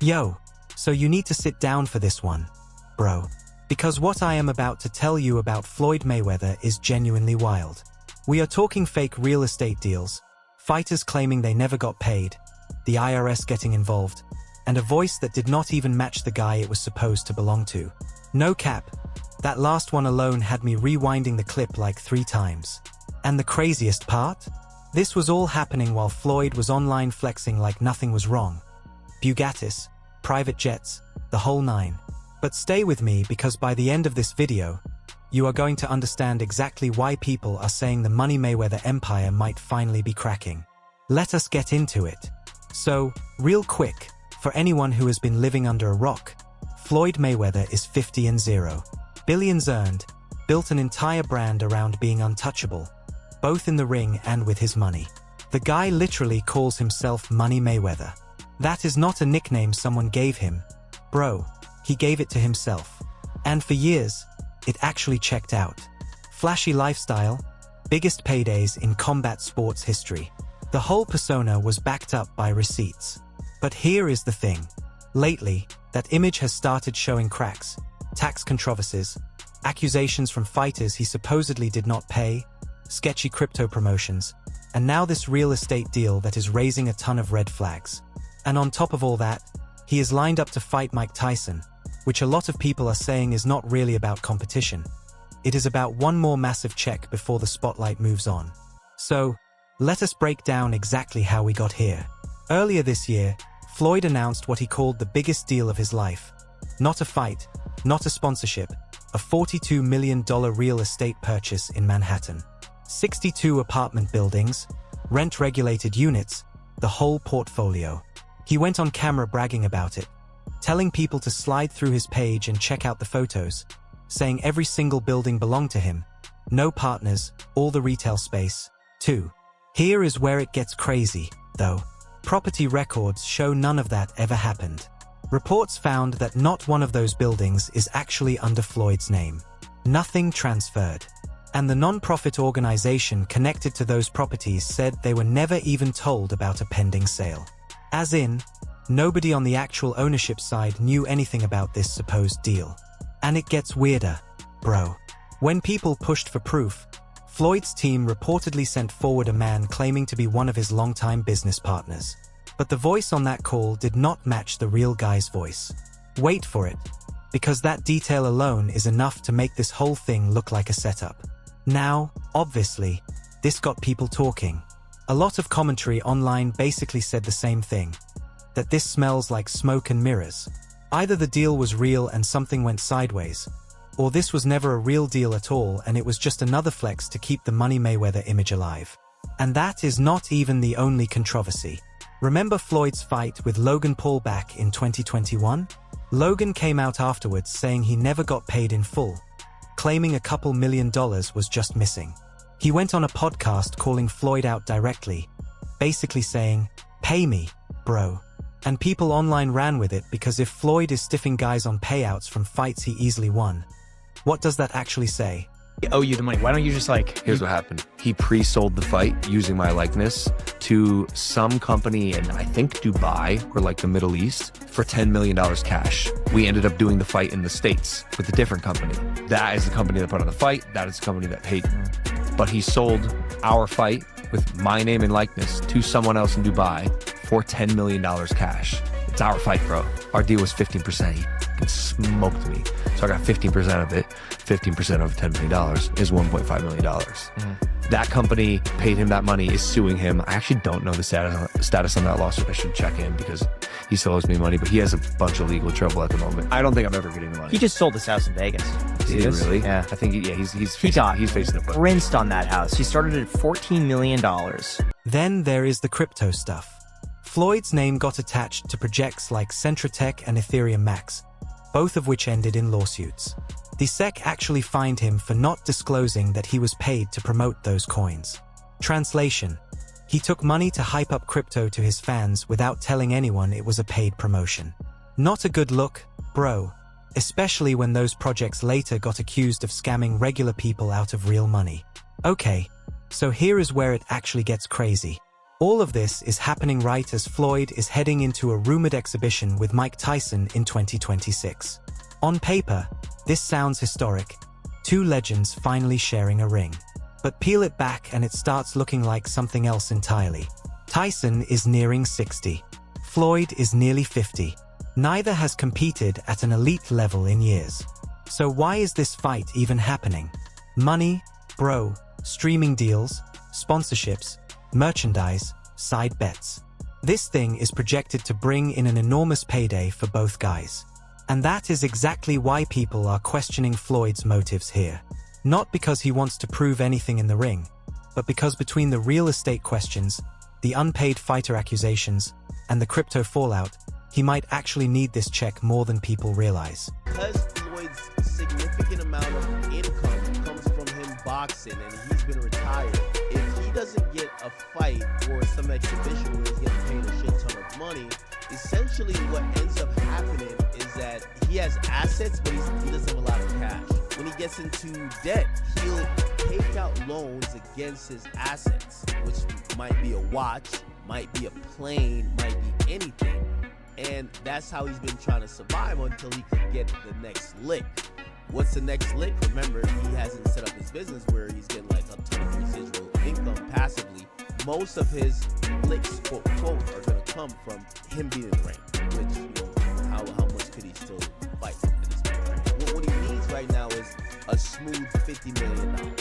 Yo, so you need to sit down for this one, bro. Because what I am about to tell you about Floyd Mayweather is genuinely wild. We are talking fake real estate deals, fighters claiming they never got paid, the IRS getting involved, and a voice that did not even match the guy it was supposed to belong to. No cap, that last one alone had me rewinding the clip like 3 times. And the craziest part? This was all happening while Floyd was online flexing like nothing was wrong. Bugattis, private jets, the whole 9. But stay with me because by the end of this video, you are going to understand exactly why people are saying the Money Mayweather empire might finally be cracking. Let us get into it. So, real quick, for anyone who has been living under a rock, Floyd Mayweather is 50-0. Billions earned, built an entire brand around being untouchable, both in the ring and with his money. The guy literally calls himself Money Mayweather. That is not a nickname someone gave him. Bro, he gave it to himself. And for years, it actually checked out. Flashy lifestyle, biggest paydays in combat sports history. The whole persona was backed up by receipts. But here is the thing. Lately, that image has started showing cracks, tax controversies, accusations from fighters he supposedly did not pay, sketchy crypto promotions, and now this real estate deal that is raising a ton of red flags. And on top of all that, he is lined up to fight Mike Tyson, which a lot of people are saying is not really about competition. It is about one more massive check before the spotlight moves on. So, let us break down exactly how we got here. Earlier this year, Floyd announced what he called the biggest deal of his life. Not a fight, not a sponsorship, a $42 million real estate purchase in Manhattan. 62 apartment buildings, rent-regulated units, the whole portfolio. He went on camera bragging about it, telling people to slide through his page and check out the photos, saying every single building belonged to him, no partners, all the retail space, too. Here is where it gets crazy, though. Property records show none of that ever happened. Reports found that not one of those buildings is actually under Floyd's name. Nothing transferred. And the non-profit organization connected to those properties said they were never even told about a pending sale. As in, nobody on the actual ownership side knew anything about this supposed deal. And it gets weirder, bro. When people pushed for proof, Floyd's team reportedly sent forward a man claiming to be one of his longtime business partners. But the voice on that call did not match the real guy's voice. Wait for it, because that detail alone is enough to make this whole thing look like a setup. Now, obviously, this got people talking. A lot of commentary online basically said the same thing, that this smells like smoke and mirrors. Either the deal was real and something went sideways, or this was never a real deal at all and it was just another flex to keep the Money Mayweather image alive. And that is not even the only controversy. Remember Floyd's fight with Logan Paul back in 2021? Logan came out afterwards saying he never got paid in full, claiming a couple $1 million was just missing. He went on a podcast calling Floyd out directly, basically saying, "Pay me, bro." And people online ran with it because if Floyd is stiffing guys on payouts from fights he easily won, what does that actually say? I owe you the money. Why don't you just Here's what happened. He pre-sold the fight using my likeness to some company in, I think, Dubai or like the Middle East for $10 million cash. We ended up doing the fight in the States with a different company. That is the company that put on the fight. That is the company that paid me. But he sold our fight with my name and likeness to someone else in Dubai for $10 million cash. It's our fight, bro. Our deal was 15%. He fucking smoked me. So I got 15% of it. 15% of $10 million is $1.5 million. That company paid him that money, is suing him. I actually don't know the status on that lawsuit. I should check in because he still owes me money, but he has a bunch of legal trouble at the moment. I don't think I'm ever getting the money. He just sold his house in Vegas. Did he really? Yeah. I think he's facing a foot. Rinsed on that house. He started at $14 million. Then there is the crypto stuff. Floyd's name got attached to projects like Centratech and Ethereum Max, both of which ended in lawsuits. The SEC actually fined him for not disclosing that he was paid to promote those coins. Translation: he took money to hype up crypto to his fans without telling anyone it was a paid promotion. Not a good look, bro, especially when those projects later got accused of scamming regular people out of real money. Okay, so here is where it actually gets crazy. All of this is happening right as Floyd is heading into a rumored exhibition with Mike Tyson in 2026. On paper, this sounds historic. Two legends finally sharing a ring. But peel it back and it starts looking like something else entirely. Tyson is nearing 60. Floyd is nearly 50. Neither has competed at an elite level in years. So why is this fight even happening? Money, bro, streaming deals, sponsorships, merchandise, side bets. This thing is projected to bring in an enormous payday for both guys. And that is exactly why people are questioning Floyd's motives here. Not because he wants to prove anything in the ring, but because between the real estate questions, the unpaid fighter accusations, and the crypto fallout, he might actually need this check more than people realize. Because Floyd's significant amount of income comes from him boxing and he's been retired, if he doesn't get a fight or some exhibition where he's getting paid a shit ton of money, essentially what ends up happening is that he has assets, but he doesn't have a lot of cash. When he gets into debt, he'll take out loans against his assets, which might be a watch, might be a plane, might be anything. And that's how he's been trying to survive until he can get the next lick. What's the next lick? Remember, he hasn't set up his business where he's getting like a ton of residual income passively. Most of his licks, quote, quote, are going to come from him being in the ring, which, you know, how much could he still fight in this ring, right? What he needs right now is a smooth $50 million.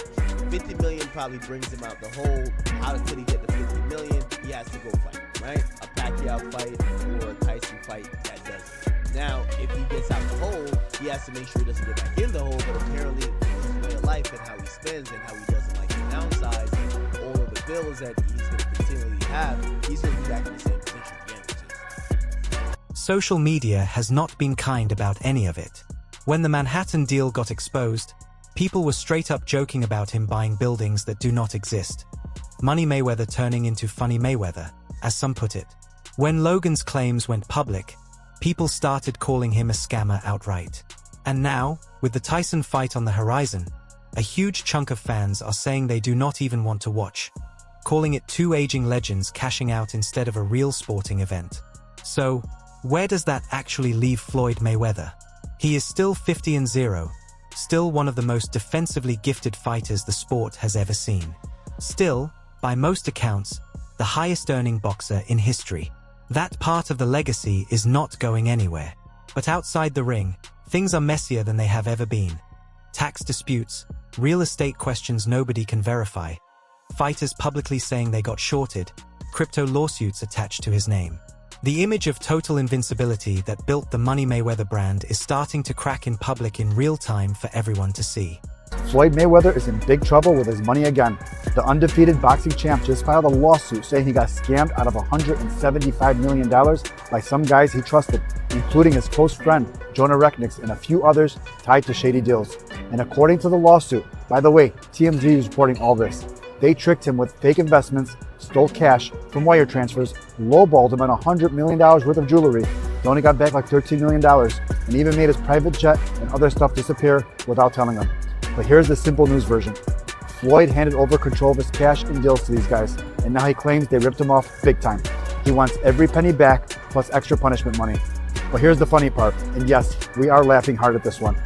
$50 million probably brings him out the hole. How could he get the $50 million? He has to go fight, right? A Pacquiao fight or a Tyson fight, that does it. Now, if he gets out the hole, he has to make sure he doesn't get back in the hole, but apparently his way of life and how he spends and how he doesn't like to downsize and all of the bills that he's going to continually have, he's going to be back in the same position again, which is... Social media has not been kind about any of it. When the Manhattan deal got exposed, people were straight up joking about him buying buildings that do not exist. Money Mayweather turning into Funny Mayweather, as some put it. When Logan's claims went public, people started calling him a scammer outright. And now, with the Tyson fight on the horizon, a huge chunk of fans are saying they do not even want to watch, calling it two aging legends cashing out instead of a real sporting event. So, where does that actually leave Floyd Mayweather? He is still 50-0, still one of the most defensively gifted fighters the sport has ever seen. Still, by most accounts, the highest earning boxer in history. That part of the legacy is not going anywhere. But outside the ring, things are messier than they have ever been. Tax disputes, real estate questions nobody can verify, fighters publicly saying they got shorted, crypto lawsuits attached to his name. The image of total invincibility that built the Money Mayweather brand is starting to crack in public in real time for everyone to see. Floyd Mayweather is in big trouble with his money again. The undefeated boxing champ just filed a lawsuit saying he got scammed out of $175 million by some guys he trusted, including his close friend, Jonah Recknix, and a few others tied to shady deals. And according to the lawsuit, by the way, TMZ is reporting all this, they tricked him with fake investments, stole cash from wire transfers, lowballed him on $100 million worth of jewelry. He only got back like $13 million, and even made his private jet and other stuff disappear without telling him. But here's the simple news version. Floyd handed over control of his cash and deals to these guys, and now he claims they ripped him off big time. He wants every penny back, plus extra punishment money. But here's the funny part, and yes, we are laughing hard at this one.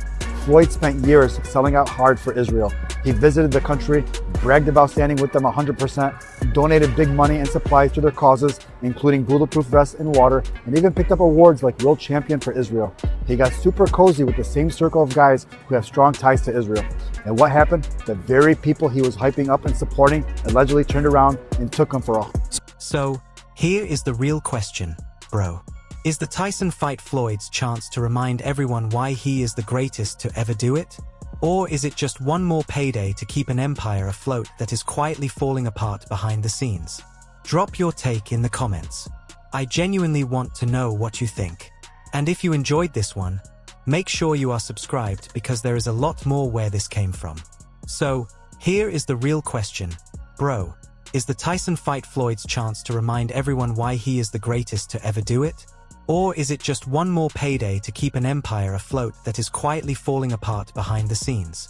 Floyd spent years selling out hard for Israel. He visited the country, bragged about standing with them 100%, donated big money and supplies to their causes, including bulletproof vests and water, and even picked up awards like World Champion for Israel. He got super cozy with the same circle of guys who have strong ties to Israel. And what happened? The very people he was hyping up and supporting allegedly turned around and took him for a... So, here is the real question, bro. Is the Tyson fight Floyd's chance to remind everyone why he is the greatest to ever do it? Or is it just one more payday to keep an empire afloat that is quietly falling apart behind the scenes? Drop your take in the comments. I genuinely want to know what you think. And if you enjoyed this one, make sure you are subscribed because there is a lot more where this came from. So, here is the real question, bro. Is the Tyson fight Floyd's chance to remind everyone why he is the greatest to ever do it? Or is it just one more payday to keep an empire afloat that is quietly falling apart behind the scenes?